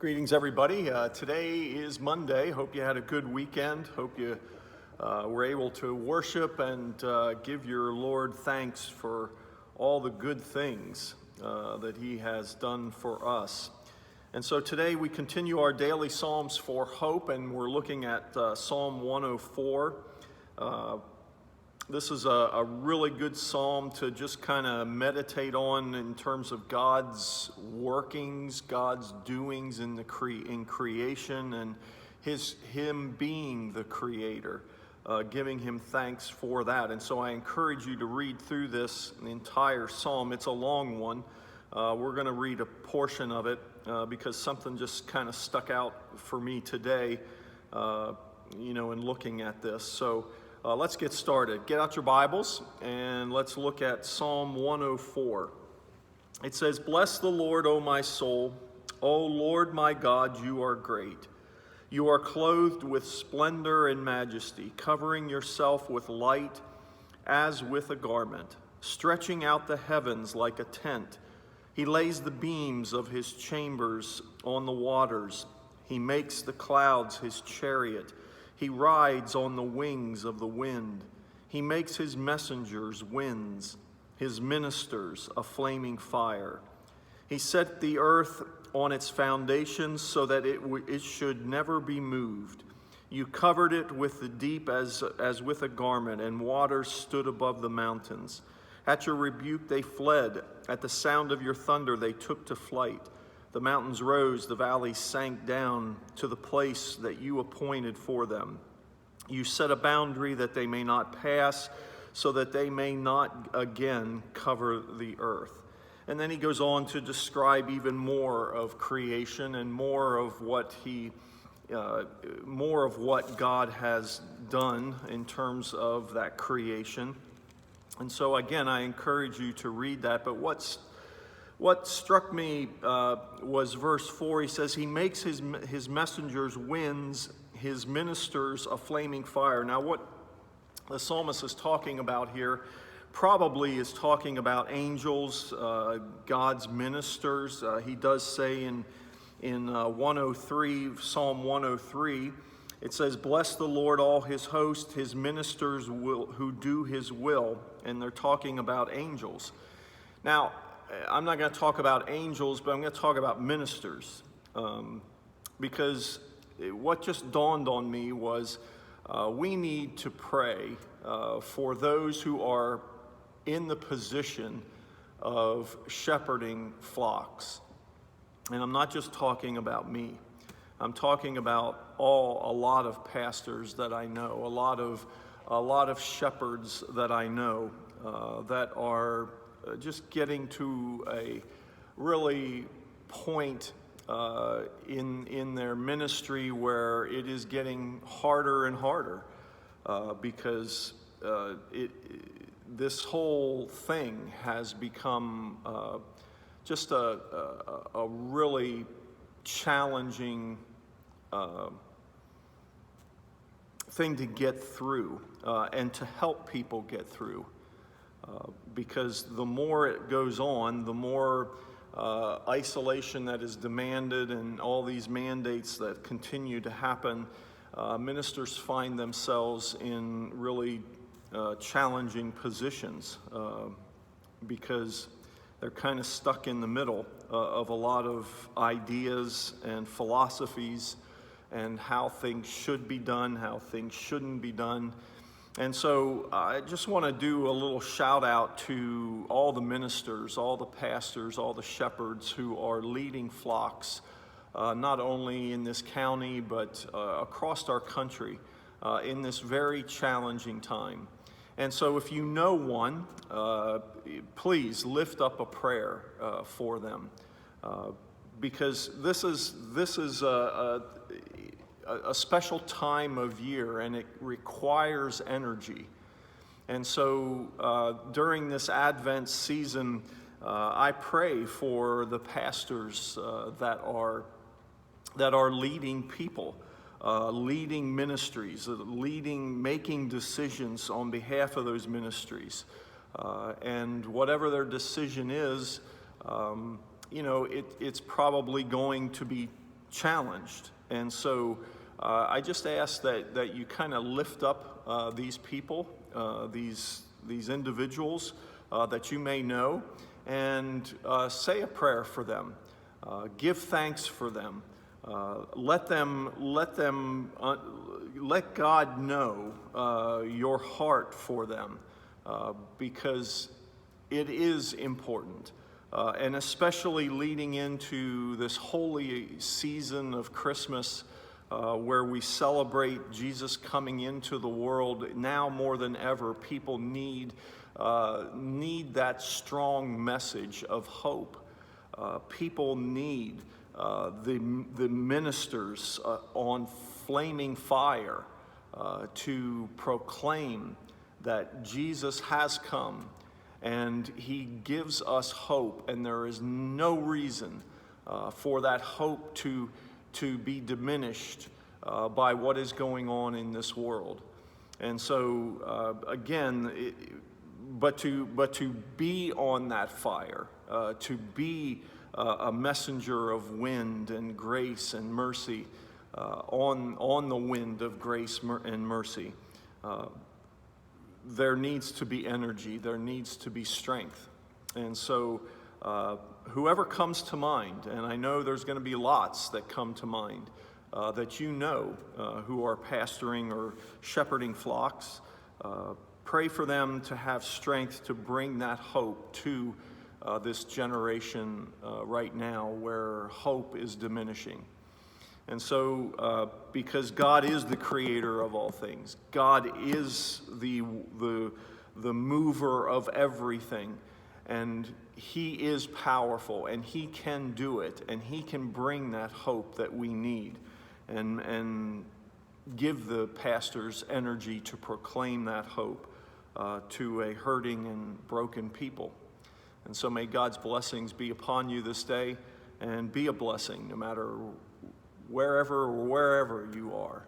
Greetings, everybody. Today is Monday. Hope you had a good weekend. Hope you were able to worship and give your Lord thanks for all the good things that He has done for us. And so today we continue our daily Psalms for hope, and we're looking at Psalm 104. This is a really good psalm to just kind of meditate on in terms of God's workings, God's doings in creation, and Him being the Creator, giving Him thanks for that. And so I encourage you to read through this entire psalm. It's a long one. We're going to read a portion of it because something just kind of stuck out for me today, in looking at this. So let's get started. Get out your Bibles and let's look at Psalm 104. It says, "Bless the Lord, O my soul. O Lord my God, you are great. You are clothed with splendor and majesty, covering yourself with light as with a garment, stretching out the heavens like a tent. He lays the beams of his chambers on the waters. He makes the clouds his chariot. He rides on the wings of the wind. He makes his messengers winds, his ministers a flaming fire. He set the earth on its foundations so that it should never be moved. You covered it with the deep as with a garment, and waters stood above the mountains. At your rebuke they fled. At the sound of your thunder they took to flight. The mountains rose, the valleys sank down to the place that you appointed for them. You set a boundary that they may not pass, so that they may not again cover the earth." And then he goes on to describe even more of creation and more of what God has done in terms of that creation. And so again, I encourage you to read that. But what struck me was verse 4. He says, he makes his messengers winds, his ministers a flaming fire. Now what the psalmist is talking about here probably is talking about angels, God's ministers. He does say in 103, Psalm 103, it says, "Bless the Lord, all his host, his ministers who do his will." And they're talking about angels. Now, I'm not going to talk about angels, but I'm going to talk about ministers. Because what just dawned on me was we need to pray for those who are in the position of shepherding flocks. And I'm not just talking about me. I'm talking about a lot of pastors that I know, a lot of shepherds that I know that are just getting to a really point in their ministry where it is getting harder and harder because this whole thing has become just a really challenging thing to get through and to help people get through. Because the more it goes on, the more isolation that is demanded and all these mandates that continue to happen, ministers find themselves in really challenging positions because they're kind of stuck in the middle of a lot of ideas and philosophies and how things should be done, how things shouldn't be done. And so I just want to do a little shout out to all the ministers, all the pastors, all the shepherds who are leading flocks, not only in this county, but across our country in this very challenging time. And so if you know one, please lift up a prayer for them because this is a special time of year, and it requires energy. And so during this Advent season, I pray for the pastors that are leading people, leading ministries, making decisions on behalf of those ministries. And whatever their decision is, it's probably going to be challenged. And so I just ask that you kind of lift up these people, these individuals that you may know, and say a prayer for them. Give thanks for them. Let God know your heart for them, because it is important. And especially leading into this holy season of Christmas, where we celebrate Jesus coming into the world. Now more than ever, people need that strong message of hope. People need the ministers on flaming fire to proclaim that Jesus has come, and he gives us hope, and there is no reason for that hope to be diminished by what is going on in this world. And so again, but to be on that fire, to be a messenger of wind and grace and mercy, on the wind of grace and mercy. There needs to be energy, there needs to be strength. And so whoever comes to mind, and I know there's going to be lots that come to mind, that you know who are pastoring or shepherding flocks, pray for them to have strength to bring that hope to this generation right now where hope is diminishing. And so, because God is the creator of all things, God is the mover of everything, and he is powerful, and he can do it, and he can bring that hope that we need, and give the pastors energy to proclaim that hope to a hurting and broken people. And so may God's blessings be upon you this day, and be a blessing no matter wherever you are.